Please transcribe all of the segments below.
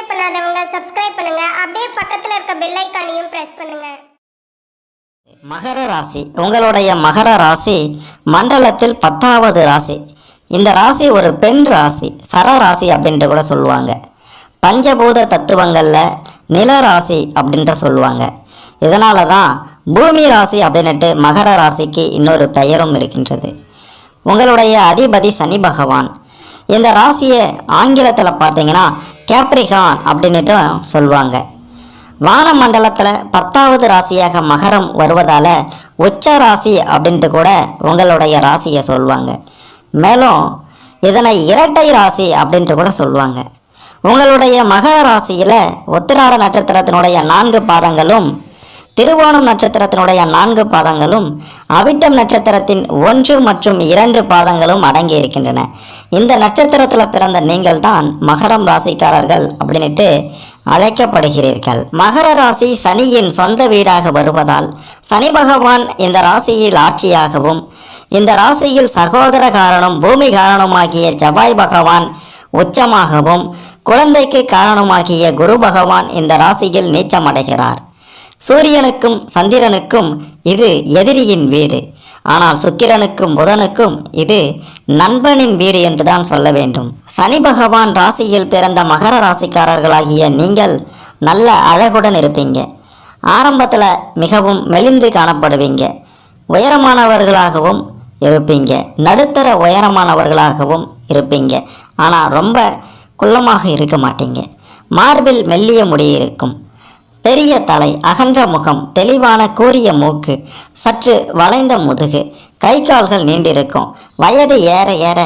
Subscribe பண்ணாதவங்க subscribe பண்ணுங்க. அப்படியே பக்கத்துல இருக்க பெல் ஐகானையும் பிரஸ் பண்ணுங்க. மகர ராசி, உங்களுடைய மகர ராசி மண்டலத்தில் 10வது ராசி. இந்த ராசி ஒரு பெண் ராசி, சர ராசி அப்படின்ட்டு கூட சொல்லுவாங்க. பஞ்சபூத தத்துவங்களில் நில ராசி அப்படின்ட்டு சொல்லுவாங்க. இதனால தான் பூமி ராசி அப்படின்ட்டு மகர ராசிக்கு இன்னொரு பெயரும் இருக்கின்றது. உங்களுடைய அதிபதி சனி பகவான். இந்த ராசியை ஆங்கிலத்தில் பார்த்தீங்கன்னா கேப்ரிகான் அப்படின்ட்டு சொல்லுவாங்க. வானமண்டலத்தில் 10வது ராசியாக மகரம் வருவதால் உச்ச ராசி அப்படின்ட்டு கூட உங்களுடைய ராசியை சொல்லுவாங்க. மேலும் இதனை இரட்டை ராசி அப்படின்ட்டு கூட சொல்லுவாங்க. உங்களுடைய மகர ராசியில் உத்திராட நட்சத்திரத்தினுடைய 4 பாதங்களும், திருவோணம் நட்சத்திரத்தினுடைய 4 பாதங்களும், அவிட்டம் நட்சத்திரத்தின் 1 மற்றும் 2 பாதங்களும் அடங்கி இருக்கின்றன. இந்த நட்சத்திரத்தில் பிறந்த நீங்கள் தான் மகரம் ராசிக்காரர்கள் அப்படின்ட்டு அழைக்கப்படுகிறீர்கள். மகர ராசி சனியின் சொந்த வீடாக வருவதால் சனி பகவான் இந்த ராசியில் ஆட்சியாகவும், இந்த ராசியில் சகோதர காரணம் பூமி காரணமாகிய செவ்வாய் பகவான் உச்சமாகவும், குழந்தைக்கு காரணமாகிய குரு பகவான் இந்த ராசியில் நீச்சமடைகிறார். சூரியனுக்கும் சந்திரனுக்கும் இது எதிரியின் வீடு. ஆனால் சுக்கிரனுக்கும் புதனுக்கும் இது நண்பனின் வீடு என்றுதான் சொல்ல வேண்டும். சனி பகவான் ராசியில் பிறந்த மகர ராசிக்காரர்களாகிய நீங்கள் நல்ல அழகுடன் இருப்பீங்க. ஆரம்பத்தில் மிகவும் மெலிந்து காணப்படுவீங்க. உயரமானவர்களாகவும் இருப்பீங்க. நடுத்தர உயரமானவர்களாகவும் இருப்பீங்க. ஆனால் ரொம்ப குள்ளமாக இருக்க மாட்டீங்க. மார்பில் மெல்லிய முடி இருக்கும். பெரிய தலை, அகன்ற முகம், தெளிவான கூரிய மூக்கு, சற்று வளைந்த முதுகு, கை கால்கள் நீண்டிருக்கும். வயது ஏற ஏற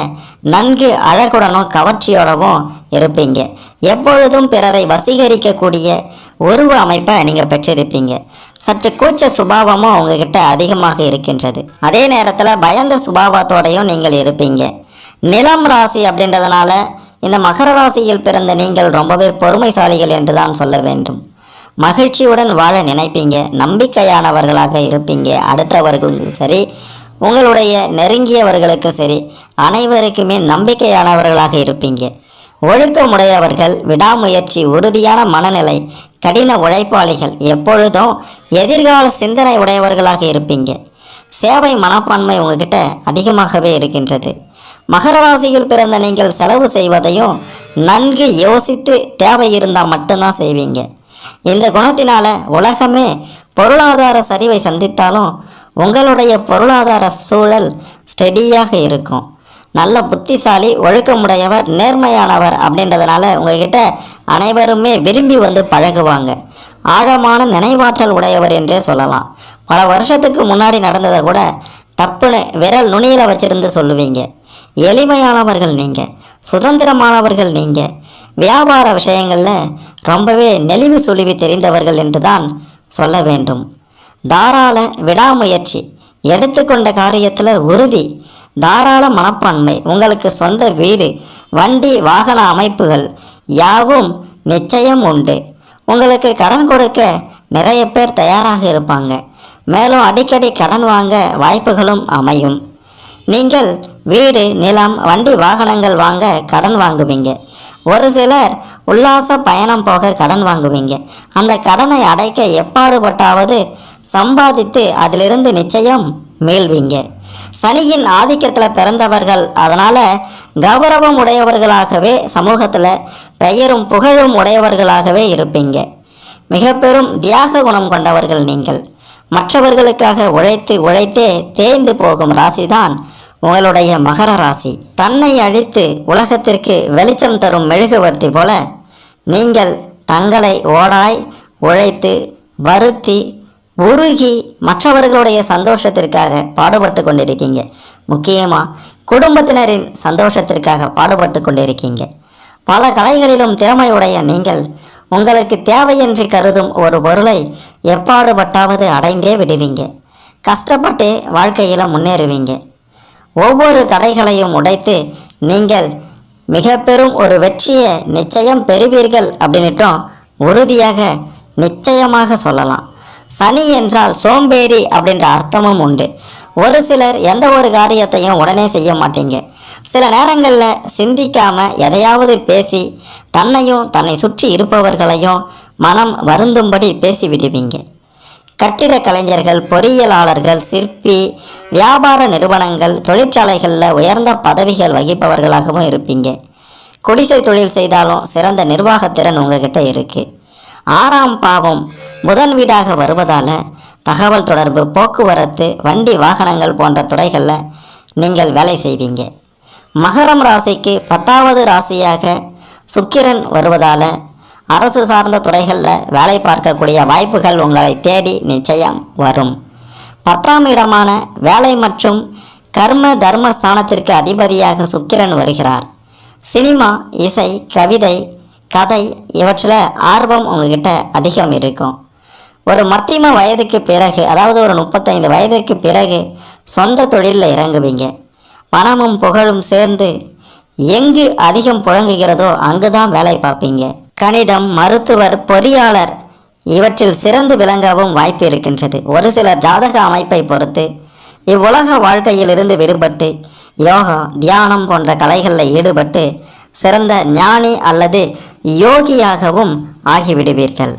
நன்கு அழகுடனும் கவர்ச்சியோடவும் இருப்பீங்க. எப்பொழுதும் பிறரை வசீகரிக்கக்கூடிய உருவ அமைப்பை நீங்கள் பெற்றிருப்பீங்க. சற்று கூச்ச சுபாவமும் உங்ககிட்ட அதிகமாக இருக்கின்றது. அதே நேரத்தில் பயந்த சுபாவத்தோடையும் நீங்கள் இருப்பீங்க. நிலம் ராசி அப்படின்றதுனால இந்த மகர ராசியில் பிறந்த நீங்கள் ரொம்பவே பொறுமைசாலிகள் என்று தான் சொல்ல வேண்டும். மகிழ்ச்சியுடன் வாழ நினைப்பீங்க. நம்பிக்கையானவர்களாக இருப்பீங்க. அடுத்தவர்களுக்கும் சரி, உங்களுடைய நெருங்கியவர்களுக்கு சரி, அனைவருக்குமே நம்பிக்கையானவர்களாக இருப்பீங்க. ஒழுக்கமுடையவர்கள், விடாமுயற்சி, உறுதியான மனநிலை, கடின உழைப்பாளிகள், எப்பொழுதும் எதிர்கால சிந்தனை உடையவர்களாக இருப்பீங்க. சேவை மனப்பான்மை உங்ககிட்ட அதிகமாகவே இருக்கின்றது. மகர ராசியில் பிறந்த நீங்கள் செலவு செய்வதையும் நன்கு யோசித்து தேவை இருந்தால் மட்டும்தான் செய்வீங்க. இந்த குணத்தினால உலகமே பொருளாதார சரிவை சந்தித்தாலும் உங்களுடைய பொருளாதார சூழல் ஸ்டெடியாக இருக்கும். நல்ல புத்திசாலி, ஒழுக்கமுடையவர், நேர்மையானவர் அப்படின்றதுனால உங்ககிட்ட அனைவருமே விரும்பி வந்து பழகுவாங்க. ஆழமான நினைவாற்றல் உடையவர் என்றே சொல்லலாம். பல வருஷத்துக்கு முன்னாடி நடந்ததை கூட டப்புன்னு விரல் நுனியில் வச்சிருந்து சொல்லுவீங்க. எளிமையானவர்கள் நீங்கள், சுதந்திரமானவர்கள் நீங்கள், வியாபார விஷயங்களில் ரொம்பவே நெளிவு சுழிவு தெரிந்தவர்கள் என்று தான் சொல்ல வேண்டும். தாராள விடாமுயற்சி, எடுத்துக்கொண்ட காரியத்தில் உறுதி, தாராள மனப்பான்மை, உங்களுக்கு சொந்த வீடு, வண்டி, வாகன அமைப்புகள் யாவும் நிச்சயம் உண்டு. உங்களுக்கு கடன் கொடுக்க நிறைய பேர் தயாராக இருப்பாங்க. மேலும் அடிக்கடி கடன் வாங்க வாய்ப்புகளும் அமையும். நீங்கள் வீடு, நிலம், வண்டி, வாகனங்கள் வாங்க கடன் வாங்குவீங்க. ஒரு சிலர் உல்லாச பயணம் போக கடன் வாங்குவீங்க. அந்த கடனை அடைக்க எப்பாடுபட்டாவது சம்பாதித்து அதிலிருந்து நிச்சயம் மீள்வீங்க. சனியின் ஆதிக்கத்தில் பிறந்தவர்கள், அதனால் கௌரவம் உடையவர்களாகவே, சமூகத்தில் பெயரும் புகழும் உடையவர்களாகவே இருப்பீங்க. மிக பெரும் தியாக குணம் கொண்டவர்கள் நீங்கள். மற்றவர்களுக்காக உழைத்து உழைத்தே தேய்ந்து போகும் ராசிதான் உங்களுடைய மகர ராசி. தன்னை அழித்து உலகத்திற்கு வெளிச்சம் தரும் மெழுகுவர்த்தி போல நீங்கள் தங்களை ஓடாய் உழைத்து வருத்தி உருகி மற்றவர்களுடைய சந்தோஷத்திற்காக பாடுபட்டு கொண்டிருக்கீங்க. முக்கியமாக குடும்பத்தினரின் சந்தோஷத்திற்காக பாடுபட்டு கொண்டிருக்கீங்க. பல கலைகளிலும் திறமையுடைய நீங்கள் உங்களுக்கு தேவையின்றி கருதும் ஒரு பொருளை எப்பாடுபட்டாவது அடைந்தே விடுவீங்க. கஷ்டப்பட்டு வாழ்க்கையில் முன்னேறுவீங்க. ஒவ்வொரு தடைகளையும் உடைத்து நீங்கள் மிக பெரும் ஒரு வெற்றியை நிச்சயம் பெறுவீர்கள் அப்படின்னுட்டும் உறுதியாக நிச்சயமாக சொல்லலாம். சனி என்றால் சோம்பேறி அப்படின்ற அர்த்தமும் உண்டு. ஒரு சிலர் எந்த ஒரு காரியத்தையும் உடனே செய்ய மாட்டீங்க. சில நேரங்களில் சிந்திக்காமல் எதையாவது பேசி தன்னையும் தன்னை சுற்றி இருப்பவர்களையும் மனம் வருந்தும்படி பேசிவிடுவீங்க. கட்டிடக் கலைஞர்கள், பொறியியலாளர்கள், சிற்பி, வியாபார நிறுவனங்கள், தொழிற்சாலைகளில் உயர்ந்த பதவிகள் வகிப்பவர்களாகவும் இருப்பீங்க. குடிசை தொழில் செய்தாலும் சிறந்த நிர்வாகத்திறன் உங்ககிட்ட இருக்குது. 6ஆம் பாவம் புதன் வீடாக வருவதால் தகவல் தொடர்பு, போக்குவரத்து, வண்டி வாகனங்கள் போன்ற துறைகளில் நீங்கள் வேலை செய்வீங்க. மகரம் ராசிக்கு 10வது ராசியாக சுக்கிரன் வருவதால் அரசு சார்ந்த துறைகளில் வேலை பார்க்கக்கூடிய வாய்ப்புகள் உங்களை தேடி நிச்சயம் வரும். 10ஆம் இடமான வேலை மற்றும் கர்ம தர்ம ஸ்தானத்திற்கு அதிபதியாக சுக்கிரன் வருகிறார். சினிமா, இசை, கவிதை, கதை இவற்றில் ஆர்வம் உங்ககிட்ட அதிகம் இருக்கும். ஒரு மத்தியம வயதுக்கு பிறகு, அதாவது ஒரு 35 வயதுக்கு பிறகு சொந்த தொழிலில் இறங்குவீங்க. பணமும் புகழும் சேர்ந்து எங்கு அதிகம் புழங்குகிறதோ அங்கு தான் வேலை பார்ப்பீங்க. கணிதம், மருத்துவர், பொறியாளர் இவற்றில் சிறந்து விளங்கவும் வாய்ப்பு இருக்கின்றது. ஒரு சிலர் ஜாதக அமைப்பை பொறுத்து இவ்வுலக வாழ்க்கையிலிருந்து விடுபட்டு யோகா, தியானம் போன்ற கலைகளில் ஈடுபட்டு சிறந்த ஞானி அல்லது யோகியாகவும் ஆகிவிடுவீர்கள்.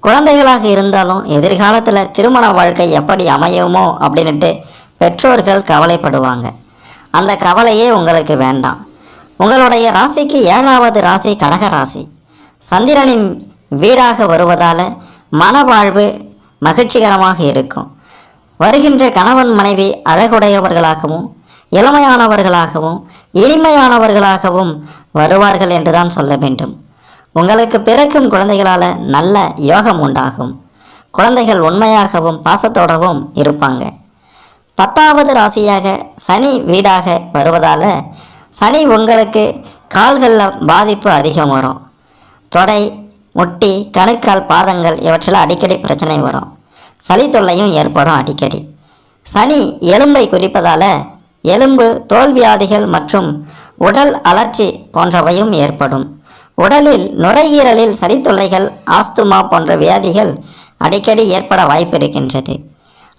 குழந்தைகளாக இருந்தாலும் எதிர்காலத்தில் திருமண வாழ்க்கை எப்படி அமையுமோ அப்படின்ட்டு பெற்றோர்கள் கவலைப்படுவாங்க. அந்த கவலையே உங்களுக்கு வேண்டாம். உங்களுடைய ராசிக்கு 7வது ராசி கடக ராசி. சந்திரனின் வீடாக வருவதால் மனவாழ்வு மகிழ்ச்சிகரமாக இருக்கும். வருகின்ற கணவன் மனைவி அழகுடையவர்களாகவும் இளமையானவர்களாகவும் இனிமையானவர்களாகவும் வருவார்கள் என்றுதான் சொல்ல வேண்டும். உங்களுக்கு பிறக்கும் குழந்தைகளால் நல்ல யோகம் உண்டாகும். குழந்தைகள் உண்மையாகவும் பாசத்தோடவும் இருப்பாங்க. 10வது ராசியாக சனி வீடாக வருவதால் சனி உங்களுக்கு கால்களில் பாதிப்பு அதிகம் வரும். தொடை, முட்டி, கணுக்கால், பாதங்கள் இவற்றில் அடிக்கடி பிரச்சனை வரும். சளி தொல்லையும் ஏற்படும் அடிக்கடி. சனி எலும்பை குறிப்பதால் எலும்பு, தோல்வியாதிகள் மற்றும் உடல் அலர்ச்சி போன்றவையும் ஏற்படும். உடலில் நுரையீரலில் சளி தொல்லைகள், ஆஸ்துமா போன்ற வியாதிகள் அடிக்கடி ஏற்பட வாய்ப்பு இருக்கின்றது.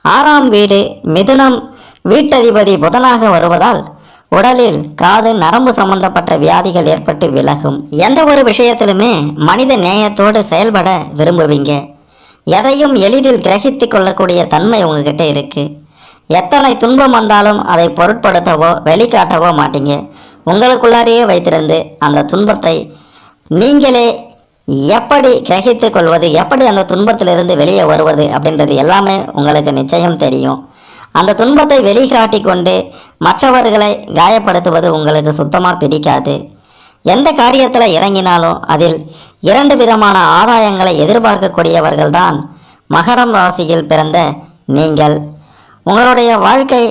6ஆம் வீடு மிதுனம் வீட்டதிபதி புதனாக வருவதால் உடலில் காது, நரம்பு சம்பந்தப்பட்ட வியாதிகள் ஏற்பட்டு விலகும். எந்த ஒரு விஷயத்திலுமே மனித நேயத்தோடு செயல்பட விரும்புவீங்க. எதையும் எளிதில் கிரகித்து கொள்ளக்கூடிய தன்மை உங்ககிட்ட இருக்குது. எத்தனை துன்பம் வந்தாலும் அதை பொருட்படுத்தவோ வெளிக்காட்டவோ மாட்டீங்க. உங்களுக்குள்ளாரையே வைத்திருந்து அந்த துன்பத்தை நீங்களே எப்படி கிரகித்து கொள்வது, எப்படி அந்த துன்பத்திலிருந்து வெளியே வருவது அப்படின்றது எல்லாமே உங்களுக்கு நிச்சயம் தெரியும். அந்த துன்பத்தை வெளிக்காட்டி கொண்டு மற்றவர்களை காயப்படுத்துவது உங்களுக்கு சுத்தமாக பிடிக்காது. எந்த காரியத்தில் இறங்கினாலும் அதில் 2 விதமான ஆதாயங்களை எதிர்பார்க்கக்கூடியவர்கள் தான் மகரம் ராசியில் பிறந்த நீங்கள். உங்களுடைய வாழ்க்கை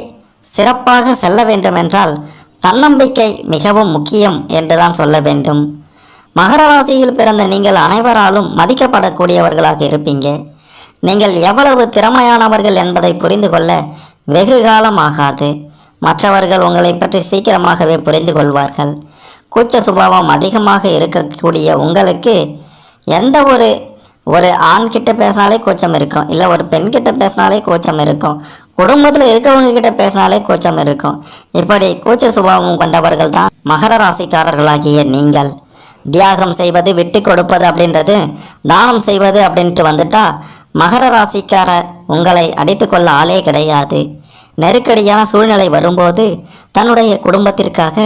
சிறப்பாக செல்ல வேண்டுமென்றால் தன்னம்பிக்கை மிகவும் முக்கியம் என்றுதான் சொல்ல வேண்டும். மகர ராசியில் பிறந்த நீங்கள் அனைவராலும் மதிக்கப்படக்கூடியவர்களாக இருப்பீங்க. நீங்கள் எவ்வளவு திறமையானவர்கள் என்பதை புரிந்து கொள்ள வெகு காலம் ஆகாது. மற்றவர்கள் உங்களை பற்றி சீக்கிரமாகவே புரிந்து கொள்வார்கள். கூச்ச சுபாவம் அதிகமாக இருக்கக்கூடிய உங்களுக்கு எந்த ஒரு ஆண்கிட்ட பேசினாலே கூச்சம் இருக்கும், இல்லை ஒரு பெண்கிட்ட பேசினாலே கூச்சம் இருக்கும், குடும்பத்தில் இருக்கவங்க கிட்ட பேசினாலே கூச்சம் இருக்கும். இப்படி கூச்ச சுபாவம் கொண்டவர்கள் தான் மகர ராசிக்காரர்களாகிய நீங்கள். தியாகம் செய்வது, விட்டு கொடுப்பது அப்படின்றது, தானம் செய்வது அப்படின்ட்டு வந்துட்டா மகர ராசிக்கார உங்களை அடித்துக்கொள்ள ஆளே கிடையாது. நெருக்கடியான சூழ்நிலை வரும்போது தன்னுடைய குடும்பத்திற்காக,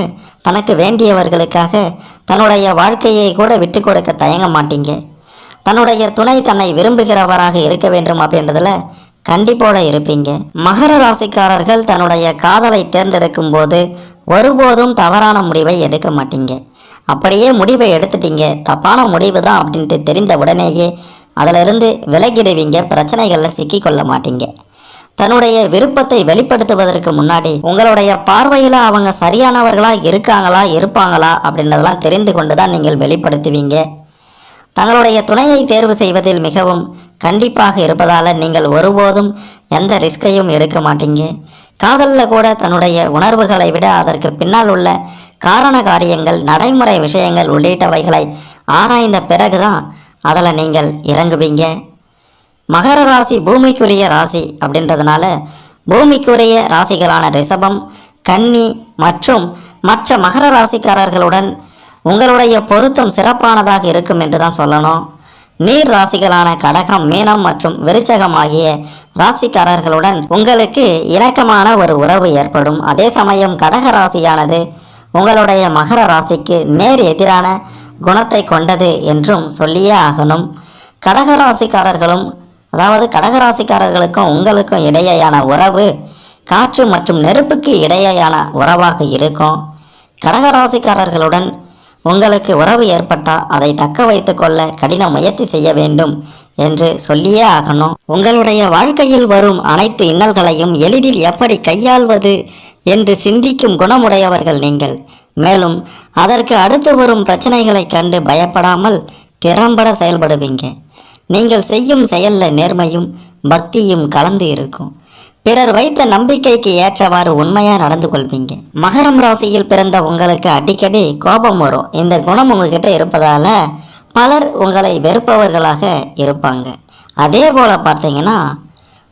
தனக்கு வேண்டியவர்களுக்காக தன்னுடைய வாழ்க்கையை கூட விட்டு கொடுக்க தயங்க மாட்டீங்க. தன்னுடைய துணை தன்னை விரும்புகிறவராக இருக்க வேண்டும் அப்படின்றதுல கண்டிப்போடு இருப்பீங்க. மகர ராசிக்காரர்கள் தன்னுடைய காதலை தேர்ந்தெடுக்கும் போது ஒருபோதும் தவறான முடிவை எடுக்க மாட்டீங்க. அப்படியே முடிவை எடுத்துட்டீங்க, தப்பான முடிவு தான் அப்படின்ட்டு தெரிந்த உடனேயே அதிலிருந்து விலகிடுவீங்க. பிரச்சனைகளில் சிக்கிக்கொள்ள மாட்டீங்க. தன்னுடைய விருப்பத்தை வெளிப்படுத்துவதற்கு முன்னாடி உங்களுடைய பார்வையில் அவங்க சரியானவர்களாக இருப்பாங்களா அப்படின்றதெல்லாம் தெரிந்து கொண்டு தான் நீங்கள் வெளிப்படுத்துவீங்க. தங்களுடைய துணையை தேர்வு செய்வதில் மிகவும் கண்டிப்பாக இருப்பதால் நீங்கள் ஒருபோதும் எந்த ரிஸ்கையும் எடுக்க மாட்டீங்க. காதலில் கூட தன்னுடைய உணர்வுகளை விட அதற்கு பின்னால் உள்ள காரண காரியங்கள், நடைமுறை விஷயங்கள் உள்ளிட்டவைகளை ஆராய்ந்த பிறகுதான் அதில் நீங்கள் இறங்குவீங்க. மகர ராசி பூமிக்குரிய ராசி அப்படின்றதுனால பூமிக்குரிய ராசிகளான ரிஷபம், கன்னி மற்றும் மற்ற மகர ராசிக்காரர்களுடன் உங்களுடைய பொருத்தம் சிறப்பானதாக இருக்கும் என்று தான் சொல்லணும். நீர் ராசிகளான கடகம், மீனம் மற்றும் விருச்சகம் ஆகிய ராசிக்காரர்களுடன் உங்களுக்கு இணக்கமான ஒரு உறவு ஏற்படும். அதே சமயம் கடக ராசியானது உங்களுடைய மகர ராசிக்கு நேர் எதிரான குணத்தை கொண்டது என்றும் சொல்லியே ஆகணும். கடகராசிக்காரர்களும் கடகராசிக்காரர்களுக்கும் உங்களுக்கும் இடையேயான உறவு காற்று மற்றும் நெருப்புக்கு இடையேயான உறவாக இருக்கும். கடகராசிக்காரர்களுடன் உங்களுக்கு உறவு ஏற்பட்டால் அதை தக்க வைத்து கொள்ள கடின முயற்சி செய்ய வேண்டும் என்று சொல்லியே ஆகணும். உங்களுடைய வாழ்க்கையில் வரும் அனைத்து இன்னல்களையும் எளிதில் எப்படி கையாள்வது என்று சிந்திக்கும் குணமுடையவர்கள் நீங்கள். மேலும் அதற்கு அடுத்து வரும் பிரச்சனைகளை கண்டு பயப்படாமல் திறம்பட செயல்படுவீங்க. நீங்கள் செய்யும் செயலில் நேர்மையும் பக்தியும் கலந்து இருக்கும். பிறர் வைத்த நம்பிக்கைக்கு ஏற்றவாறு உண்மையாக நடந்து கொள்வீங்க. மகரம் ராசியில் பிறந்த உங்களுக்கு அடிக்கடி கோபம் வரும். இந்த குணம் உங்ககிட்ட இருப்பதால் பலர் உங்களை வெறுப்பவர்களாக இருப்பாங்க. அதே போல் பார்த்தீங்கன்னா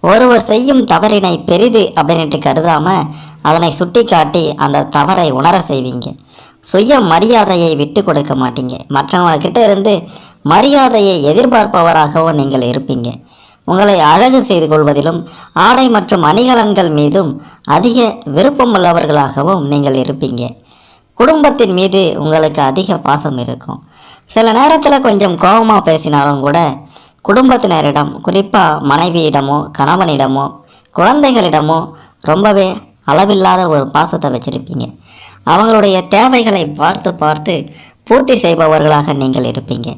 ஒருவர் செய்யும் தவறினை பெரிது அப்படின்ட்டு கருதாமல் அதனை சுட்டி காட்டி அந்த தவறை உணர செய்வீங்க. சுய மரியாதையை விட்டு கொடுக்க மாட்டீங்க. மற்றவங்கக்கிட்ட இருந்து மரியாதையை எதிர்பார்ப்பவராகவும் நீங்கள் இருப்பீங்க. உங்களை அழகு செய்து கொள்வதிலும் ஆடை மற்றும் அணிகலன்கள் மீதும் அதிக விருப்பமுள்ளவர்களாகவும் நீங்கள் இருப்பீங்க. குடும்பத்தின் மீது உங்களுக்கு அதிக பாசம் இருக்கும். சில நேரத்தில் கொஞ்சம் கோபமாக பேசினாலும் கூட குடும்பத்தினரிடம், குறிப்பாக மனைவியிடமோ கணவனிடமோ குழந்தைகளிடமோ ரொம்பவே அளவில்லாத ஒரு பாசத்தை வச்சுருப்பீங்க. அவங்களுடைய தேவைகளை பார்த்து பார்த்து பூர்த்தி செய்பவர்களாக நீங்கள் இருப்பீங்க.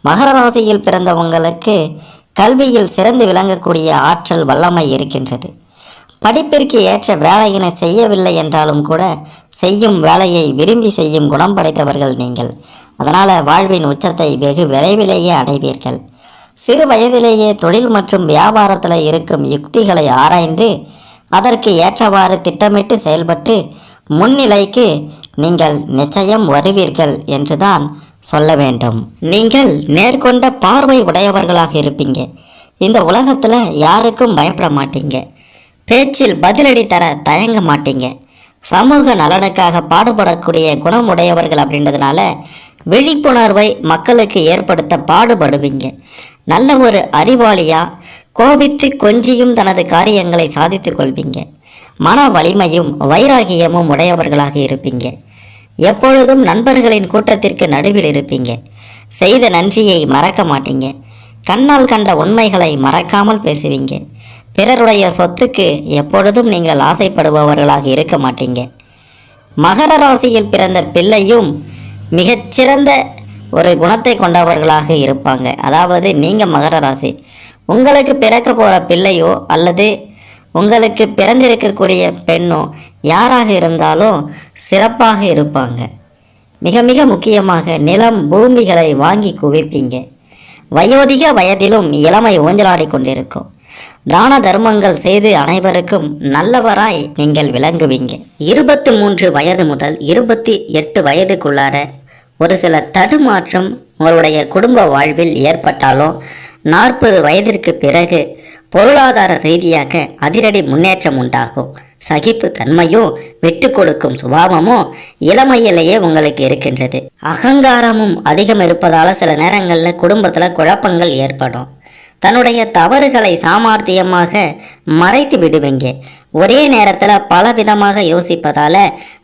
மகர ராசியில் பிறந்த உங்களுக்கு கல்வியில் சிறந்து விளங்கக்கூடிய ஆற்றல் வல்லமை இருக்கின்றது. படிப்பிற்கு ஏற்ற வேலையினை செய்யவில்லை என்றாலும் கூட செய்யும் வேலையை விரும்பி செய்யும் குணம் படைத்தவர்கள் நீங்கள். அதனால் வாழ்வின் உச்சத்தை வெகு விரைவிலேயே அடைவீர்கள். சிறு வயதிலேயே தொழில் மற்றும் வியாபாரத்தில் இருக்கும் யுக்திகளை ஆராய்ந்து அதற்கு ஏற்றவாறு திட்டமிட்டு செயல்பட்டு முன்னிலைக்கு நீங்கள் நிச்சயம் வருவீர்கள் என்றுதான் சொல்ல வேண்டும். நீங்கள் நேர்கொண்ட பார்வை உடையவர்களாக இருப்பீங்க. இந்த உலகத்தில் யாருக்கும் பயப்பட மாட்டீங்க. பேச்சில் பதிலடி தர தயங்க மாட்டீங்க. சமூக நலனுக்காக பாடுபடக்கூடிய குணமுடையவர்கள் அப்படின்றதுனால விழிப்புணர்வை மக்களுக்கு ஏற்படுத்த பாடுபடுவீங்க. நல்ல ஒரு அறிவாளியாக கோபித்து கொஞ்சியும் தனது காரியங்களை சாதித்து கொள்வீங்க. மன வலிமையும் வைராகியமும் உடையவர்களாக இருப்பீங்க. எப்பொழுதும் நண்பர்களின் கூட்டத்திற்கு நடுவில் இருப்பீங்க. செய்த நன்றியை மறக்க மாட்டீங்க. கண்ணால் கண்ட உண்மைகளை மறக்காமல் பேசுவீங்க. பிறருடைய சொத்துக்கு எப்பொழுதும் நீங்கள் ஆசைப்படுபவர்களாக இருக்க மாட்டீங்க. மகர ராசியில் பிறந்த பிள்ளையும் மிகச்சிறந்த ஒரு குணத்தை கொண்டவர்களாக இருப்பாங்க. அதாவது நீங்கள் மகர ராசி, உங்களுக்கு பிறக்க போகிற பிள்ளையோ அல்லது உங்களுக்கு பிறந்திருக்கக்கூடிய பெண்ணோ யாராக இருந்தாலும் சிறப்பாக இருப்பாங்க. மிக மிக முக்கியமாக நிலம் பூமிகளை வாங்கி குவிப்பீங்க. வயோதிக வயதிலும் இளமை ஊஞ்சலாடி கொண்டிருக்கும். தான தர்மங்கள் செய்து அனைவருக்கும் நல்லவராய் நீங்கள் விளங்குவீங்க. 23 வயது முதல் 28 வயதுக்குள்ளார ஒரு சில தடுமாற்றம் உங்களுடைய குடும்ப வாழ்வில் ஏற்பட்டாலும் 40 வயதிற்கு பிறகு பொருளாதார ரீதியாக அதிரடி முன்னேற்றம் உண்டாகும். சகிப்பு தன்மையும் விட்டு கொடுக்கும் சுபாவமும் இளமையிலேயே உங்களுக்கு இருக்கின்றது. அகங்காரமும் அதிகம் இருப்பதால் சில நேரங்களில் குடும்பத்தில் குழப்பங்கள் ஏற்படும். தன்னுடைய தவறுகளை சாமர்த்தியமாக மறைத்து விடுவீங்க. ஒரே நேரத்தில் பலவிதமாக யோசிப்பதால்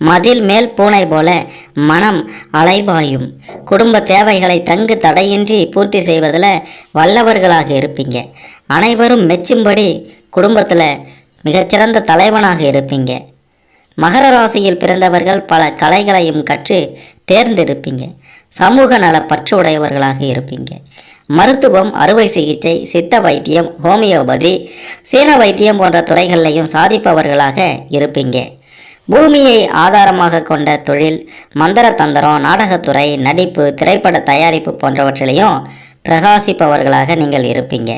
மதில் மேல் பூனை போல மனம் அலைபாயும். குடும்ப தேவைகளை தங்கு தடையின்றி பூர்த்தி செய்வதில் வல்லவர்களாக இருப்பீங்க. அனைவரும் மெச்சும்படி குடும்பத்தில் மிகச்சிறந்த தலைவனாக இருப்பீங்க. மகர ராசியில் பிறந்தவர்கள் பல கலைகளையும் கற்று தேர்ந்திருப்பீங்க. சமூக நல பற்று உடையவர்களாக இருப்பீங்க. மருத்துவம், அறுவை சிகிச்சை, சித்த வைத்தியம், ஹோமியோபதி, சீன வைத்தியம் போன்ற துறைகளிலையும் சாதிப்பவர்களாக இருப்பீங்க. பூமியை ஆதாரமாக கொண்ட தொழில், மந்திர தந்திரம், நாடகத்துறை, நடிப்பு, திரைப்பட தயாரிப்பு போன்றவற்றிலையும் பிரகாசிப்பவர்களாக நீங்கள் இருப்பீங்க.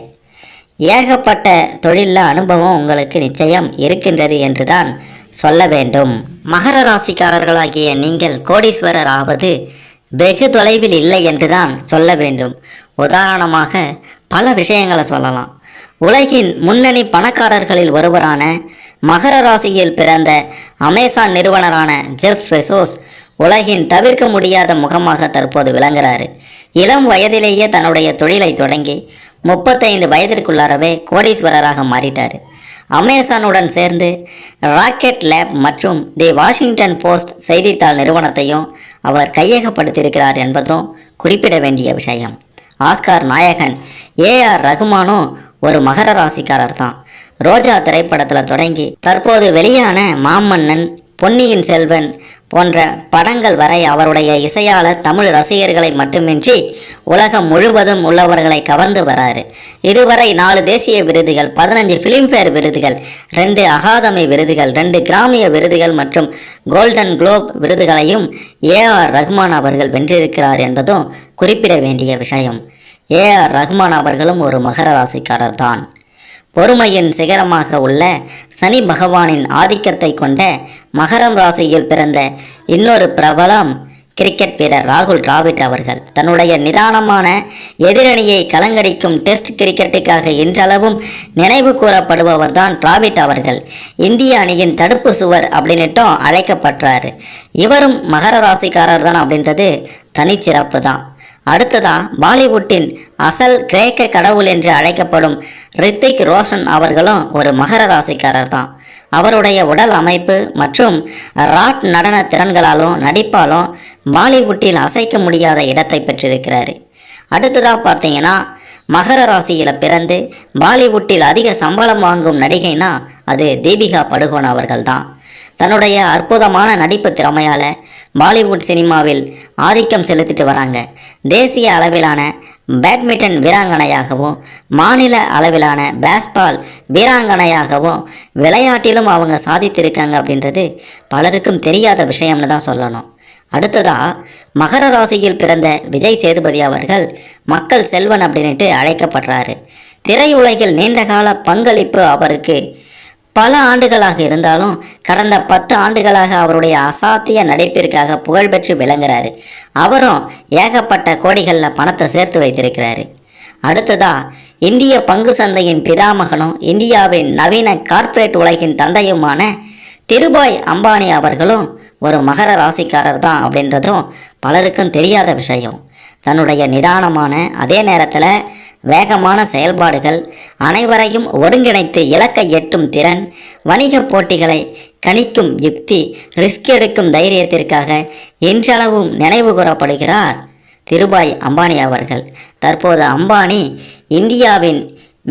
ஏகப்பட்ட தொழிலில் அனுபவம் உங்களுக்கு நிச்சயம் இருக்கின்றது என்றுதான் சொல்ல வேண்டும். மகர ராசிக்காரர்களாகிய நீங்கள் கோடீஸ்வரர் ஆவது வெகு தொலைவில் இல்லை என்றுதான் சொல்ல வேண்டும். உதாரணமாக பல விஷயங்களை சொல்லலாம். உலகின் முன்னணி பணக்காரர்களில் ஒருவரான மகர ராசியில் பிறந்த அமேசான் நிறுவனரான ஜெஃப் பெசோஸ் உலகின் தவிர்க்க முடியாத முகமாக தற்போது விளங்குகிறாரு. இளம் வயதிலேயே தன்னுடைய தொழிலை தொடங்கி 35 வயதிற்குள்ளாரவே கோடீஸ்வரராக மாறிட்டார். அமேசானுடன் சேர்ந்து ராக்கெட் லேப் மற்றும் தி வாஷிங்டன் போஸ்ட் செய்தித்தாள் நிறுவனத்தையும் அவர் கையகப்படுத்தியிருக்கிறார் என்பதும் குறிப்பிட வேண்டிய விஷயம். ஆஸ்கார் நாயகன் ஏஆர் ரகுமானும் ஒரு மகர ராசிக்காரர் தான். ரோஜா திரைப்படத்தில் தொடங்கி தற்போது வெளியான மாமன்னன், பொன்னியின் செல்வன் போன்ற படங்கள் வரை அவருடைய இசையால் தமிழ் ரசிகர்களை மட்டுமின்றி உலகம் முழுவதும் உள்ளவர்களை கவர்ந்து வராரு. இதுவரை 4 தேசிய விருதுகள், 15 ஃபிலிம்பேர் விருதுகள், 2 அகாதமி விருதுகள், 2 கிராமிய விருதுகள் மற்றும் கோல்டன் குளோப் விருதுகளையும் ஏஆர் ரஹ்மான் அவர்கள் வென்றிருக்கிறார் என்பதும் குறிப்பிட வேண்டிய விஷயம். ஏஆர் ரஹ்மான் அவர்களும் ஒரு மகர ராசிக்காரர் தான். பொறுமையின் சிகரமாக உள்ள சனி பகவானின் ஆதிக்கத்தை கொண்ட மகரம் ராசியில் பிறந்த இன்னொரு பிரபலம் கிரிக்கெட் வீரர் ராகுல் டிராவிட் அவர்கள். தன்னுடைய நிதானமான எதிரணியை கலங்கடிக்கும் டெஸ்ட் கிரிக்கெட்டுக்காக இன்றளவும் நினைவு கூறப்படுபவர் தான் டிராவிட் அவர்கள். இந்திய அணியின் தடுப்பு சுவர் அப்படின்னுட்டும் அழைக்கப்பட்டார். இவரும் மகர ராசிக்காரர் தான் அப்படின்றது தனிச்சிறப்பு தான். அடுத்ததா பாலிவுட்டின் அசல் கிரேக்க கடவுள் என்று அழைக்கப்படும் ரித்திக் ரோஷன் அவர்களும் ஒரு மகர ராசிக்காரர் தான். அவருடைய உடல் அமைப்பு மற்றும் ராட் நடன திறன்களாலும் நடிப்பாலும் பாலிவுட்டில் அசைக்க முடியாத இடத்தை பெற்றிருக்கிறாரு. அடுத்ததாக பார்த்தீங்கன்னா மகர ராசியில் பிறந்து பாலிவுட்டில் அதிக சம்பளம் வாங்கும் நடிகைனா அது தீபிகா படுகோன் அவர்கள் தான். தன்னுடைய அற்புதமான நடிப்பு திறமையால் பாலிவுட் சினிமாவில் ஆதிக்கம் செலுத்திட்டு வராங்க. தேசிய அளவிலான பேட்மிண்டன் வீராங்கனையாகவும் மாநில அளவிலான பேஸ்பால் வீராங்கனையாகவும் விளையாட்டிலும் அவங்க சாதித்திருக்காங்க அப்படின்றது பலருக்கும் தெரியாத விஷயம்னு தான் சொல்லணும். அடுத்ததாக மகர ராசியில் பிறந்த விஜய் சேதுபதி அவர்கள் மக்கள் செல்வன் அப்படின்ட்டு அழைக்கப்படுறாரு. திரையுலகில் நீண்டகால பங்களிப்பு அவருக்கு பல ஆண்டுகளாக இருந்தாலும் கடந்த 10 ஆண்டுகளாக அவருடைய அசாத்திய நடிப்பிற்காக புகழ்பெற்று விளங்குறாரு. அவரும் ஏகப்பட்ட கோடிகளில் பணத்தை சேர்த்து வைத்திருக்கிறாரு. அடுத்ததா இந்திய பங்கு சந்தையின் பிதாமகனும் இந்தியாவின் நவீன கார்ப்பரேட் உலகின் தந்தையுமான திருபாய் அம்பானி அவர்களும் ஒரு மகர ராசிக்காரர் தான் அப்படின்றதும் பலருக்கும் தெரியாத விஷயம். தன்னுடைய நிதானமான அதே நேரத்தில் வேகமான செயல்பாடுகள், அனைவரையும் ஒருங்கிணைத்து இலக்கை எட்டும் திறன், வணிக போட்டிகளை கணிக்கும் யுக்தி, ரிஸ்க் எடுக்கும் தைரியத்திற்காக இன்றளவும் நினைவு கூறப்படுகிறார் திருபாய் அம்பானி அவர்கள். தற்போது அம்பானி இந்தியாவின்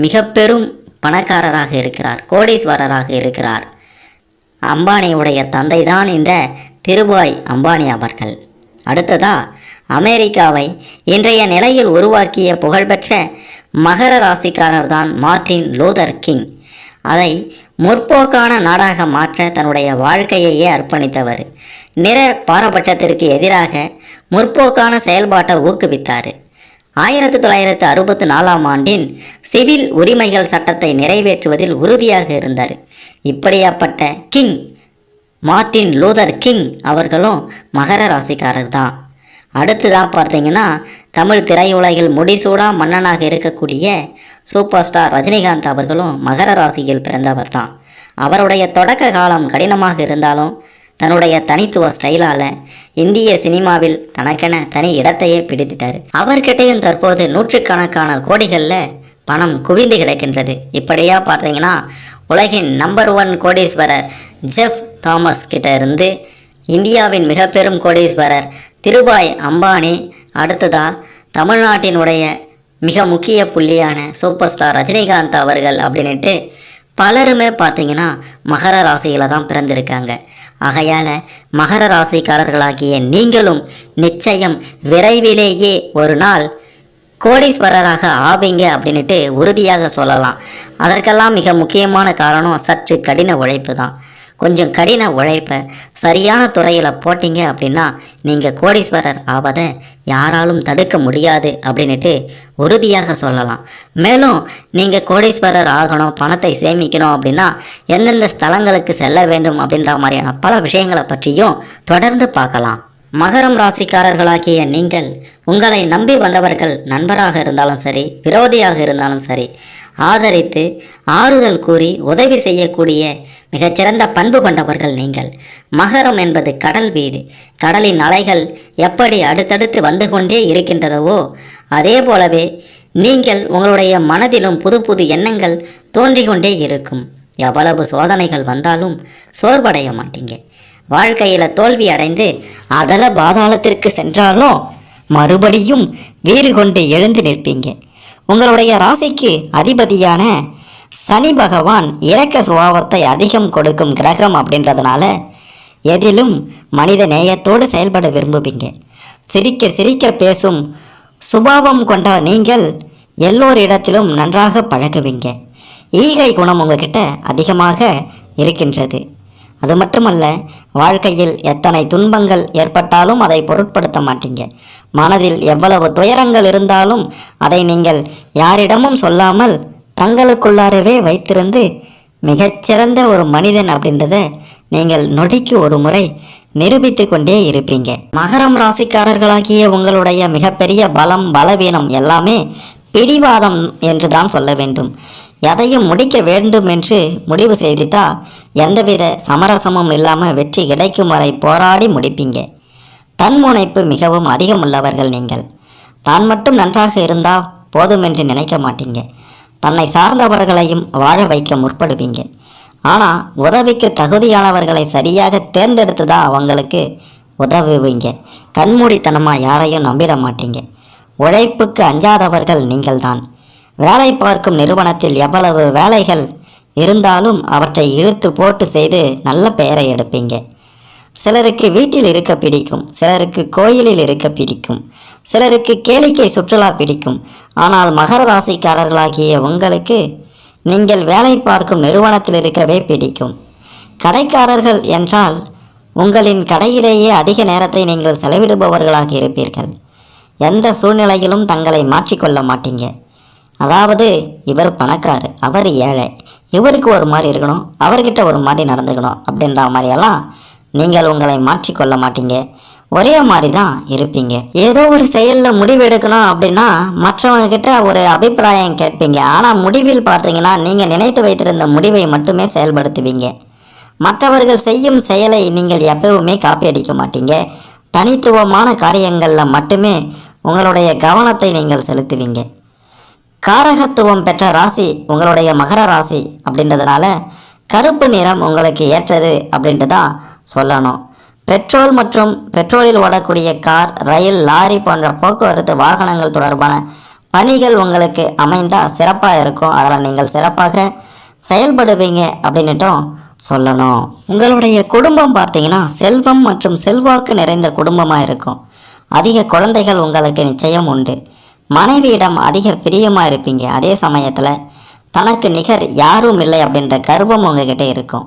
மிக பெரும் பணக்காரராக இருக்கிறார், கோடீஸ்வரராக இருக்கிறார். அம்பானியுடைய தந்தை தான் இந்த திருபாய் அம்பானி அவர்கள். அடுத்ததா அமெரிக்காவை இன்றைய நிலையில் உருவாக்கிய புகழ்பெற்ற மகர ராசிக்காரர் தான் மார்ட்டின் லூதர் கிங். அதை முற்போக்கான நாடாக மாற்ற தன்னுடைய வாழ்க்கையையே அர்ப்பணித்தவர். நிற பாரபட்சத்திற்கு எதிராக முற்போக்கான செயல்பாட்டை ஊக்குவித்தார். 1964ஆம் ஆண்டின் சிவில் உரிமைகள் சட்டத்தை நிறைவேற்றுவதில் உறுதியாக இருந்தார். இப்படியாப்பட்ட கிங் மார்ட்டின் லூதர் கிங் அவர்களும் மகர ராசிக்காரர் தான். அடுத்ததாக பார்த்தீங்கன்னா தமிழ் திரையுலகில் முடிசூடா மன்னனாக இருக்கக்கூடிய சூப்பர் ஸ்டார் ரஜினிகாந்த் அவர்களும் மகர ராசியில் பிறந்தவர் தான். அவருடைய தொடக்க காலம் கடினமாக இருந்தாலும் தன்னுடைய தனித்துவ ஸ்டைலால் இந்திய சினிமாவில் தனக்கென தனி இடத்தையே பிடித்துட்டார். அவர்கிட்டையும் தற்போது நூற்றுக்கணக்கான கோடிகளில் பணம் குவிந்து கிடக்கின்றது. இப்படியா பார்த்தீங்கன்னா உலகின் நம்பர் 1 கோடீஸ்வரர் ஜெஃப் தாமஸ் கிட்ட இருந்து இந்தியாவின் மிக பெரும் கோடீஸ்வரர் திருபாய் அம்பானி, அடுத்ததாக தமிழ்நாட்டினுடைய மிக முக்கிய புள்ளியான சூப்பர் ஸ்டார் ரஜினிகாந்த் அவர்கள் அப்படின்ட்டு பலருமே பார்த்திங்கன்னா மகர ராசியில் தான் பிறந்திருக்காங்க. ஆகையால் மகர ராசிக்காரர்களாகிய நீங்களும் நிச்சயம் விரைவிலேயே ஒரு நாள் கோடீஸ்வரராக ஆவீங்க அப்படின்ட்டு உறுதியாக சொல்லலாம். அதற்கெல்லாம் மிக முக்கியமான காரணம் சற்று கடின உழைப்பு தான். கொஞ்சம் கடின உழைப்பை சரியான துறையில் போட்டிங்க அப்படின்னா நீங்கள் கோடீஸ்வரர் ஆவதை யாராலும் தடுக்க முடியாது அப்படின்ட்டு உறுதியாக சொல்லலாம். மேலும் நீங்கள் கோடீஸ்வரர் ஆகணும், பணத்தை சேமிக்கணும் அப்படின்னா எந்தெந்த ஸ்தலங்களுக்கு செல்ல வேண்டும் அப்படின்ற மாதிரியான பல விஷயங்களை பற்றியும் தொடர்ந்து பார்க்கலாம். மகரம் ராசிக்காரர்களாகிய நீங்கள் உங்களை நம்பி வந்தவர்கள் நண்பராக இருந்தாலும் சரி, விரோதியாக இருந்தாலும் சரி, ஆதரித்து ஆறுதல் கூறி உதவி செய்யக்கூடிய மிகச்சிறந்த பண்பு கொண்டவர்கள் நீங்கள். மகரம் என்பது கடல் வீடு. கடலின் அலைகள் எப்படி அடுத்தடுத்து வந்து கொண்டே இருக்கின்றதவோ அதே போலவே நீங்கள் உங்களுடைய மனதிலும் புது புது எண்ணங்கள் தோன்றிக்கொண்டே இருக்கும். எவ்வளவு சோதனைகள் வந்தாலும் சோர்வடைய மாட்டீங்க. வாழ்க்கையில் தோல்வி அடைந்து அதல பாதாளத்திற்கு சென்றாலும் மறுபடியும் வீறு கொண்டு எழுந்து நிற்பீங்க. உங்களுடைய ராசிக்கு அதிபதியான சனி பகவான் இரக்க சுபாவத்தை அதிகம் கொடுக்கும் கிரகம் அப்படின்றதுனால எதிலும் மனித நேயத்தோடு செயல்பட விரும்புவீங்க. சிரிக்க சிரிக்க பேசும் சுபாவம் கொண்ட நீங்கள் எல்லோரிடத்திலும் நன்றாக பழகுவீங்க. ஈகை குணம் உங்ககிட்ட அதிகமாக இருக்கின்றது. அது மட்டுமல்ல, வாழ்க்கையில் எத்தனை துன்பங்கள் ஏற்பட்டாலும் அதை பொருட்படுத்த மாட்டீங்க. மனதில் எவ்வளவு துயரங்கள் இருந்தாலும் அதை நீங்கள் யாரிடமும் சொல்லாமல் தங்களுக்குள்ளாரவே வைத்திருந்து மிகச்சிறந்த ஒரு மனிதன் அப்படின்றத நீங்கள் நொடிக்கு ஒரு முறை நிரூபித்து கொண்டே இருப்பீங்க. மகரம் ராசிக்காரர்களாகிய உங்களுடைய மிகப்பெரிய பலம் பலவீனம் எல்லாமே பிடிவாதம் என்று தான் சொல்ல வேண்டும். எதையும் முடிக்க வேண்டும் என்று முடிவு செய்துட்டா எந்தவித சமரசமும் இல்லாமல் வெற்றி கிடைக்கும் வரை போராடி முடிப்பீங்க. தன்முனைப்பு மிகவும் அதிகம் உள்ளவர்கள் நீங்கள். தான் மட்டும் நன்றாக இருந்தால் போதும் என்று நினைக்க மாட்டீங்க. தன்னை சார்ந்தவர்களையும் வாழ வைக்க முற்படுவீங்க. ஆனால் உதவிக்கு தகுதியானவர்களை சரியாக தேர்ந்தெடுத்து தான் அவங்களுக்கு உதவுவீங்க. கண்மூடித்தனமாக யாரையும் நம்பிட மாட்டீங்க. உழைப்புக்கு அஞ்சாதவர்கள் நீங்கள்தான். வேலை பார்க்கும் நிறுவனத்தில் எவ்வளவு வேலைகள் இருந்தாலும் அவற்றை இழுத்து போட்டு செய்து நல்ல பெயரை எடுப்பீங்க. சிலருக்கு வீட்டில் இருக்க பிடிக்கும், சிலருக்கு கோயிலில் இருக்க பிடிக்கும், சிலருக்கு கேளிக்கை சுற்றுலா பிடிக்கும். ஆனால் மகர ராசிக்காரர்களாகிய உங்களுக்கு நீங்கள் வேலை பார்க்கும் நிறுவனத்தில் இருக்கவே பிடிக்கும். கடைக்காரர்கள் என்றால் உங்களின் கடையிலேயே அதிக நேரத்தை நீங்கள் செலவிடுபவர்களாக இருப்பீர்கள். எந்த சூழ்நிலையிலும் தங்களை மாற்றிக்கொள்ள மாட்டீங்க. அதாவது இவர் பணக்காரர், அவர் ஏழை, இவருக்கு ஒரு மாதிரி இருக்கணும், அவர்கிட்ட ஒரு மாதிரி நடந்துக்கணும் அப்படின்ற மாதிரியெல்லாம் நீங்கள் உங்களை மாற்றிக்கொள்ள மாட்டீங்க. ஒரே மாதிரி தான் இருப்பீங்க. ஏதோ ஒரு செயலில் முடிவு எடுக்கணும் அப்படின்னா மற்றவங்க கிட்ட ஒரு அபிப்பிராயம் கேட்பீங்க. ஆனால் முடிவில் பார்த்தீங்கன்னா நீங்கள் நினைத்து வைத்திருந்த முடிவை மட்டுமே செயல்படுத்துவீங்க. மற்றவர்கள் செய்யும் செயலை நீங்கள் எப்பவுமே காப்பி அடிக்க மாட்டீங்க. தனித்துவமான காரியங்களில் மட்டுமே உங்களுடைய கவனத்தை நீங்கள் செலுத்துவீங்க. காரகத்துவம் பெற்ற ராசி உங்களுடைய மகர ராசி அப்படின்றதுனால கருப்பு நிறம் உங்களுக்கு ஏற்றது அப்படின்ட்டு தான் சொல்லணும். பெட்ரோல் மற்றும் பெட்ரோலில் ஓடக்கூடிய கார், ரயில், லாரி போன்ற போக்குவரத்து வாகனங்கள் தொடர்பான பணிகள் உங்களுக்கு அமைந்தால் சிறப்பாக இருக்கும். அதில் நீங்கள் சிறப்பாக செயல்படுவீங்க அப்படின்னுட்டும் சொல்லணும். உங்களுடைய குடும்பம் பார்த்தீங்கன்னா செல்வம் மற்றும் செல்வாக்கு நிறைந்த குடும்பமாக இருக்கும். அதிக குழந்தைகள் உங்களுக்கு நிச்சயம் உண்டு. மனைவியிடம் அதிக பிரியமாக இருப்பீங்க. அதே சமயத்தில் தனக்கு நிகர் யாரும் இல்லை அப்படின்ற கர்வம் உங்ககிட்ட இருக்கும்.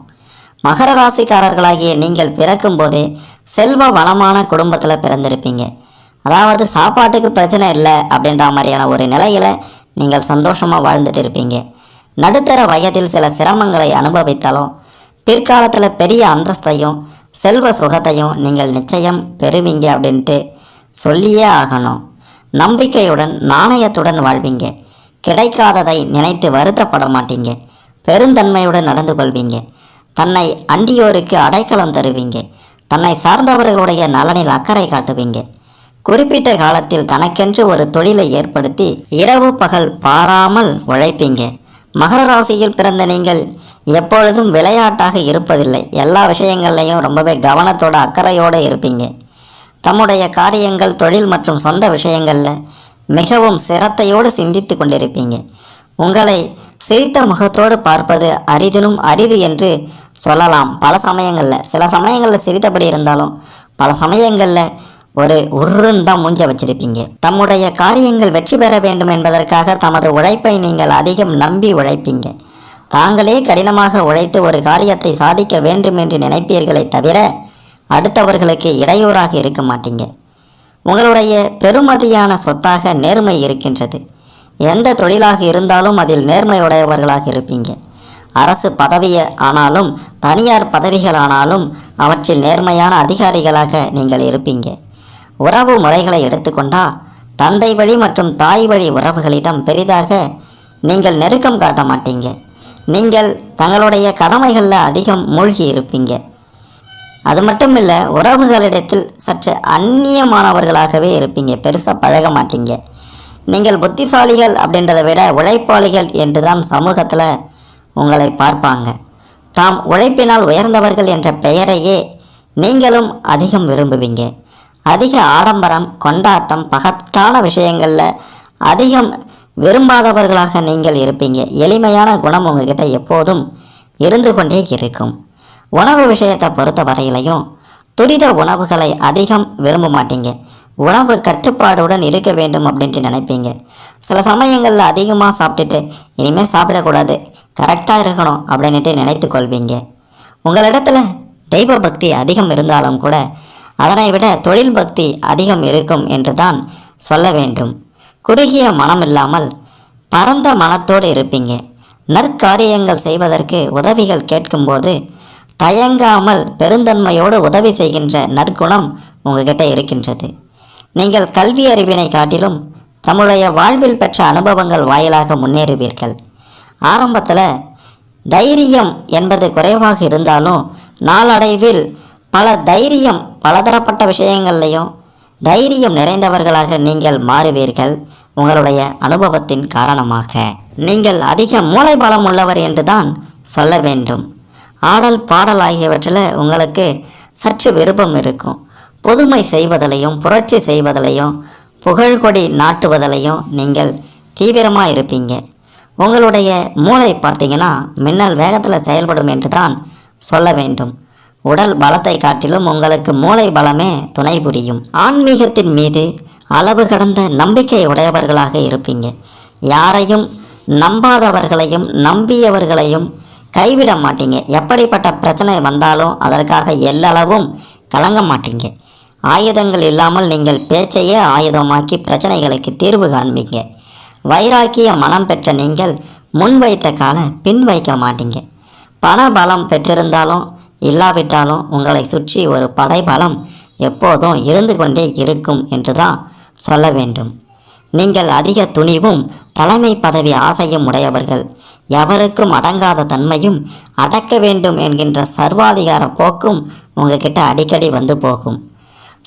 மகர ராசிக்காரர்களாகிய நீங்கள் பிறக்கும்போதே செல்வ வளமான குடும்பத்தில் பிறந்திருப்பீங்க. அதாவது சாப்பாட்டுக்கு பிரச்சனை இல்லை அப்படின்ற மாதிரியான ஒரு நிலையில் நீங்கள் சந்தோஷமாக வாழ்ந்துட்டு இருப்பீங்க. நடுத்தர வயதில் சில சிரமங்களை அனுபவித்தாலும் பிற்காலத்தில் பெரிய அந்தஸ்தையும் செல்வ சுகத்தையும் நீங்கள் நிச்சயம் பெறுவீங்க அப்படின்ட்டு சொல்லியே ஆகணும். நம்பிக்கையுடன் நாணயத்துடன் வாழ்வீங்க. கிடைக்காததை நினைத்து வருத்தப்பட மாட்டீங்க. பெருந்தன்மையுடன் நடந்து கொள்வீங்க. தன்னை அண்டியோருக்கு அடைக்கலம் தருவீங்க. தன்னை சார்ந்தவர்களுடைய நலனில் அக்கறை காட்டுவீங்க. குறிப்பிட்ட காலத்தில் தனக்கென்று ஒரு தொழிலை ஏற்படுத்தி இரவு பகல் பாராமல் உழைப்பீங்க. மகர ராசியில் பிறந்த நீங்கள் எப்பொழுதும் விளையாட்டாக இருப்பதில்லை. எல்லா விஷயங்கள்லையும் ரொம்பவே கவனத்தோட அக்கறையோடு இருப்பீங்க. தம்முடைய காரியங்கள், தொழில் மற்றும் சொந்த விஷயங்களில் மிகவும் சிரத்தையோடு சிந்தித்து கொண்டிருப்பீங்க. உங்களை சிரித்த முகத்தோடு பார்ப்பது அரிதிலும் அரிது என்று சொல்லலாம். பல சமயங்களில், சில சமயங்களில் சிரித்தபடி இருந்தாலும் பல சமயங்களில் ஒரு உருன்னு தான் மூஞ்ச வச்சிருப்பீங்க. தம்முடைய காரியங்கள் வெற்றி பெற வேண்டும் என்பதற்காக தமது உழைப்பை நீங்கள் அதிகம் நம்பி உழைப்பீங்க. தாங்களே கடினமாக உழைத்து ஒரு காரியத்தை சாதிக்க வேண்டும் என்று நினைப்பீர்களே தவிர அடுத்தவர்களுக்கு இடையூறாக இருக்க மாட்டீங்க. உங்களுடைய பெருமதியான சொத்தாக நேர்மை இருக்கின்றது. எந்த தொழிலாக இருந்தாலும் அதில் நேர்மையுடையவர்களாக இருப்பீங்க. அரசு பதவியே ஆனாலும் தனியார் பதவிகள் ஆனாலும் அவற்றில் நேர்மையான அதிகாரிகளாக நீங்கள் இருப்பீங்க. உறவு முறைகளை எடுத்துக்கொண்டா தந்தை வழி மற்றும் தாய் வழி உறவுகளிடம் பெரிதாக நீங்கள் நெருக்கம் காட்ட மாட்டீங்க. நீங்கள் தங்களுடைய கடமைகளில் அதிகம் மூழ்கி இருப்பீங்க. அது மட்டும் இல்லை, உறவுகளிடத்தில் சற்று அந்நியமானவர்களாகவே இருப்பீங்க. பெருசாக பழக மாட்டீங்க. நீங்கள் புத்திசாலிகள் அப்படின்றத விட உழைப்பாளிகள் என்று தான் சமூகத்தில் உங்களை பார்ப்பாங்க. தாம் உழைப்பினால் உயர்ந்தவர்கள் என்ற பெயரையே நீங்களும் அதிகம் விரும்புவீங்க. அதிக ஆடம்பரம், கொண்டாட்டம், பகட்டான விஷயங்களில் அதிகம் விரும்பாதவர்களாக நீங்கள் இருப்பீங்க. எளிமையான குணம் உங்ககிட்ட எப்போதும் இருந்து கொண்டே இருக்கும். உணவு விஷயத்தை பொறுத்த வரையிலையும் துரித உணவுகளை அதிகம் விரும்ப மாட்டீங்க. உணவு கட்டுப்பாடுடன் இருக்க வேண்டும் அப்படின்ட்டு நினைப்பீங்க. சில சமயங்களில் அதிகமாக சாப்பிட்டுட்டு இனிமேல் சாப்பிடக்கூடாது, கரெக்டாக இருக்கணும் அப்படின்ட்டு நினைத்து கொள்வீங்க. உங்களிடத்துல தெய்வ பக்தி அதிகம் இருந்தாலும் கூட அதனை விட தொழில் பக்தி அதிகம் இருக்கும் என்று தான் சொல்ல வேண்டும். குறுகிய மனம் இல்லாமல் பரந்த மனத்தோடு இருப்பீங்க. நற்காரியங்கள் செய்வதற்கு உதவிகள் கேட்கும்போது தயங்காமல் பெருந்தன்மையோடு உதவி செய்கின்ற நற்குணம் உங்ககிட்ட இருக்கின்றது. நீங்கள் கல்வி அறிவினை காட்டிலும் தம்முடைய வாழ்வில் பெற்ற அனுபவங்கள் வாயிலாக முன்னேறுவீர்கள். ஆரம்பத்தில் தைரியம் என்பது குறைவாக இருந்தாலும் நாளடைவில் பலதரப்பட்ட விஷயங்கள்லையும் தைரியம் நிறைந்தவர்களாக நீங்கள் மாறுவீர்கள். உங்களுடைய அனுபவத்தின் காரணமாக நீங்கள் அதிக மூளைபலம் உள்ளவர் என்று தான் சொல்ல வேண்டும். ஆடல் பாடல் ஆகியவற்றில் உங்களுக்கு சற்று விருப்பம் இருக்கும். பொதுமை செய்வதிலையும் புரட்சி செய்வதிலையும் புகழ்கொடி நாட்டுவதிலையும் நீங்கள் தீவிரமாக இருப்பீங்க. உங்களுடைய மூளை பார்த்தீங்கன்னா மின்னல் வேகத்தில் செயல்படும் என்று தான் சொல்ல வேண்டும். உடல் பலத்தை காட்டிலும் உங்களுக்கு மூளை பலமே துணை புரியும். ஆன்மீகத்தின் மீது அளவு கடந்த நம்பிக்கை உடையவர்களாக இருப்பீங்க. யாரையும் நம்பாதவர்களையும் நம்பியவர்களையும் கைவிட மாட்டீங்க. எப்படிப்பட்ட பிரச்சனை வந்தாலும் அதற்காக எல்லளவும் கலங்க மாட்டீங்க. ஆயுதங்கள் இல்லாமல் நீங்கள் பேச்சையே ஆயுதமாக்கி பிரச்சனைகளுக்கு தீர்வு காண்பீங்க. வைராக்கிய மனம் பெற்ற நீங்கள் முன்வைத்த காலை பின் வைக்க மாட்டீங்க. பண பலம் பெற்றிருந்தாலும் இல்லாவிட்டாலும் உங்களை சுற்றி ஒரு படைபலம் எப்போதும் இருந்து கொண்டே இருக்கும் என்று தான் சொல்ல வேண்டும். நீங்கள் அதிக துணிவும் தலைமை பதவி ஆசையும் உடையவர்கள். எவருக்கும் அடங்காத தன்மையும் அடக்க வேண்டும் என்கின்ற சர்வாதிகார போக்கும் உங்ககிட்ட அடிக்கடி வந்து போகும்.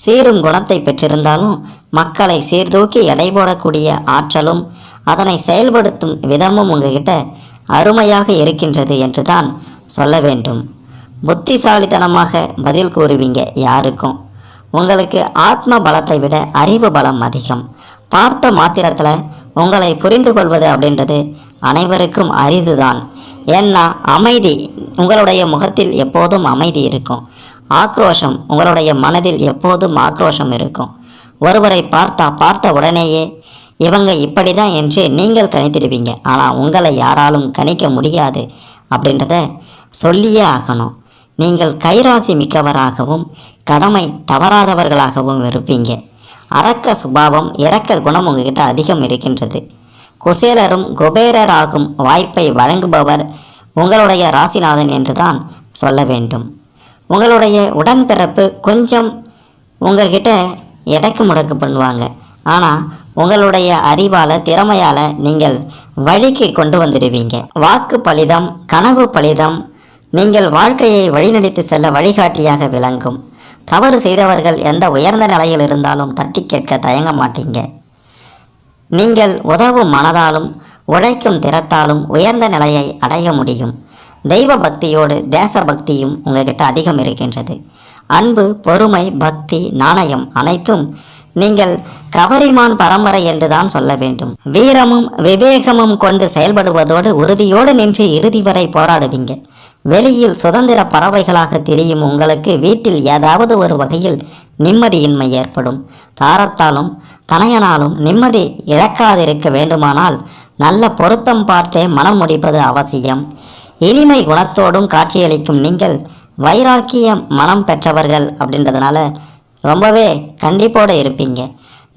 சீரும் குணத்தை பெற்றிருந்தாலும் மக்களை சீர்தூக்கி எடை போடக்கூடிய ஆற்றலும் அதனை செயல்படுத்தும் விதமும் உங்ககிட்ட அருமையாக இருக்கின்றது என்று தான் சொல்ல வேண்டும். புத்திசாலித்தனமாக பதில் கூறுவீங்க யாருக்கும். உங்களுக்கு ஆத்ம பலத்தை விட அறிவு பலம் அதிகம். பார்த்த மாத்திரத்தில் உங்களை புரிந்து கொள்வது அப்படின்றது அனைவருக்கும் அரிதுதான். ஏன்னா அமைதி உங்களுடைய முகத்தில் எப்போதும் அமைதி இருக்கும். ஆக்ரோஷம் உங்களுடைய மனதில் எப்போதும் ஆக்ரோஷம் இருக்கும். ஒருவரை பார்த்த உடனேயே இவங்க இப்படி தான் என்று நீங்கள் கணித்திடுவீங்க. ஆனால் உங்களை யாராலும் கணிக்க முடியாது அப்படின்றத சொல்லியே ஆகணும். நீங்கள் கைராசி மிக்கவராகவும் கடமை தவறாதவர்களாகவும் இருப்பீங்க. அரக்க சுபாவம் இரக்க குணம் உங்ககிட்ட அதிகம் இருக்கின்றது. குசேலரும் குபேரராகும் வாய்ப்பை வழங்குபவர் உங்களுடைய ராசிநாதன் என்று தான் சொல்ல வேண்டும். உங்களுடைய உடன்பிறப்பு கொஞ்சம் உங்ககிட்ட எடக்கு முடக்கு பண்ணுவாங்க. ஆனால் உங்களுடைய அறிவால் திறமையால் நீங்கள் வழிக்கு கொண்டு வந்துடுவீங்க. வாக்கு பலிதம், கனவு பலிதம் நீங்கள் வாழ்க்கையை வழிநடத்தி செல்ல வழிகாட்டியாக விளங்கும். தவறு செய்தவர்கள் எந்த உயர்ந்த நிலையில் இருந்தாலும் தட்டி கேட்க தயங்க மாட்டீங்க. நீங்கள் உதவும் மனதாலும் உழைக்கும் திறத்தாலும் உயர்ந்த நிலையை அடைய முடியும். தெய்வ பக்தியோடு தேச பக்தியும் உங்ககிட்ட அதிகம் இருக்கின்றது. அன்பு, பொறுமை, பக்தி, நாணயம் அனைத்தும் நீங்கள் கவரிமான் பரம்பரை என்று தான் சொல்ல வேண்டும். வீரமும் விவேகமும் கொண்டு செயல்படுவதோடு உறுதியோடு நின்று இறுதி வரை போராடுவீங்க. வெளியில் சுதந்திர பறவைகளாக தெரியும் உங்களுக்கு வீட்டில் ஏதாவது ஒரு வகையில் நிம்மதியின்மை ஏற்படும். தாரத்தாலும் தனையனாலும் நிம்மதி இழக்காதிருக்க வேண்டுமானால் நல்ல பொருத்தம் பார்த்தே மனம் முடிப்பது அவசியம். இனிமை குணத்தோடும் காட்சியளிக்கும் நீங்கள் வைராக்கிய மனம் பெற்றவர்கள் அப்படின்றதுனால ரொம்பவே கண்டிப்போடு இருப்பீங்க.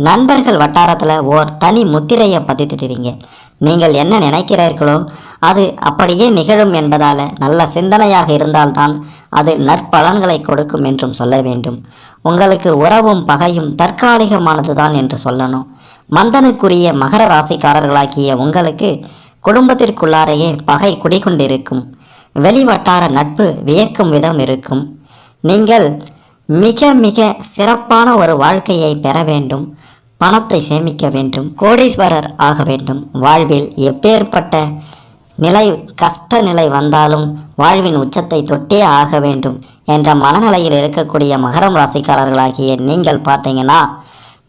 நண்பர்கள் வட்டாரத்தில் ஓர் தனி முத்திரையை பதித்துடுவீங்க. நீங்கள் என்ன நினைக்கிறீர்களோ அது அப்படியே நிகழும் என்பதால் நல்ல சிந்தனையாக இருந்தால்தான் அது நற்பலன்களை கொடுக்கும் என்றும் சொல்ல வேண்டும். உங்களுக்கு உறவும் பகையும் தற்காலிகமானதுதான் என்று சொல்லணும். மந்தனுக்குரிய மகர ராசிக்காரர்களாகிய உங்களுக்கு குடும்பத்திற்குள்ளாரையே பகை குடிகொண்டிருக்கும். வெளிவட்டார நட்பு வியக்கும் விதம் இருக்கும். நீங்கள் மிக மிக சிறப்பான ஒரு வாழ்க்கையை பெற வேண்டும். பணத்தை சேமிக்க வேண்டும். கோடீஸ்வரர் ஆக வேண்டும். வாழ்வில் எப்பேற்பட்ட நிலை கஷ்ட நிலை வந்தாலும் வாழ்வின் உச்சத்தை தொட்டே ஆக வேண்டும் என்ற மனநிலையில் இருக்கக்கூடிய மகரம் ராசிக்காரர்களாகிய நீங்கள் பார்த்தீங்கன்னா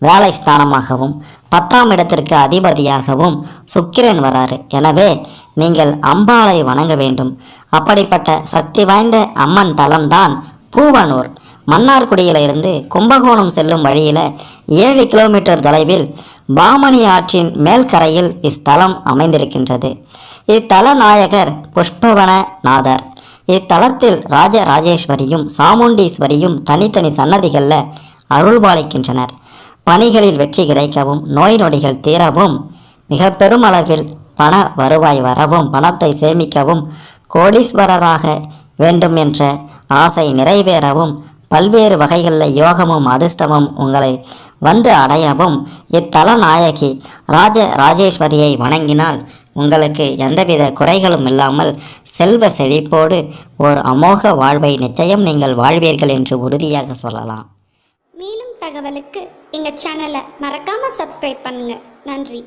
வேலை ஸ்தானமாகவும் 10ஆம் இடத்திற்கு அதிபதியாகவும் சுக்கிரன் வராரு. எனவே நீங்கள் அம்பாளை வணங்க வேண்டும். அப்படிப்பட்ட சக்தி வாய்ந்த அம்மன் தலம்தான் பூவனூர். மன்னார்குடியிலிருந்து கும்பகோணம் செல்லும் வழியில் 7 கிலோமீட்டர் தொலைவில் பாமணி ஆற்றின் மேல்கரையில் இஸ்தலம் அமைந்திருக்கின்றது. இத்தல நாயகர் புஷ்பவன நாதர். இத்தலத்தில் ராஜராஜேஸ்வரியும் சாமுண்டீஸ்வரியும் தனித்தனி சன்னதிகளில் அருள்பாலிக்கின்றனர். பணிகளில் வெற்றி கிடைக்கவும் நோய் நொடிகள் தீரவும் மிக பெருமளவில் பண வருவாய் வரவும் பணத்தை சேமிக்கவும் கோடீஸ்வரராக வேண்டும் என்ற ஆசை நிறைவேறவும் பல்வேறு வகைகளில் யோகமும் அதிர்ஷ்டமும் உங்களை வந்து அடையவும் இத்தல நாயகி ராஜராஜேஸ்வரியை வணங்கினால் உங்களுக்கு எந்தவித குறைகளும் இல்லாமல் செல்வ செழிப்போடு ஓர் அமோக வாழ்வை நிச்சயம் நீங்கள் வாழ்வீர்கள் என்று உறுதியாக சொல்லலாம். மேலும் தகவலுக்கு எங்கள் சேனலை மறக்காமல் சப்ஸ்கிரைப் பண்ணுங்கள். நன்றி.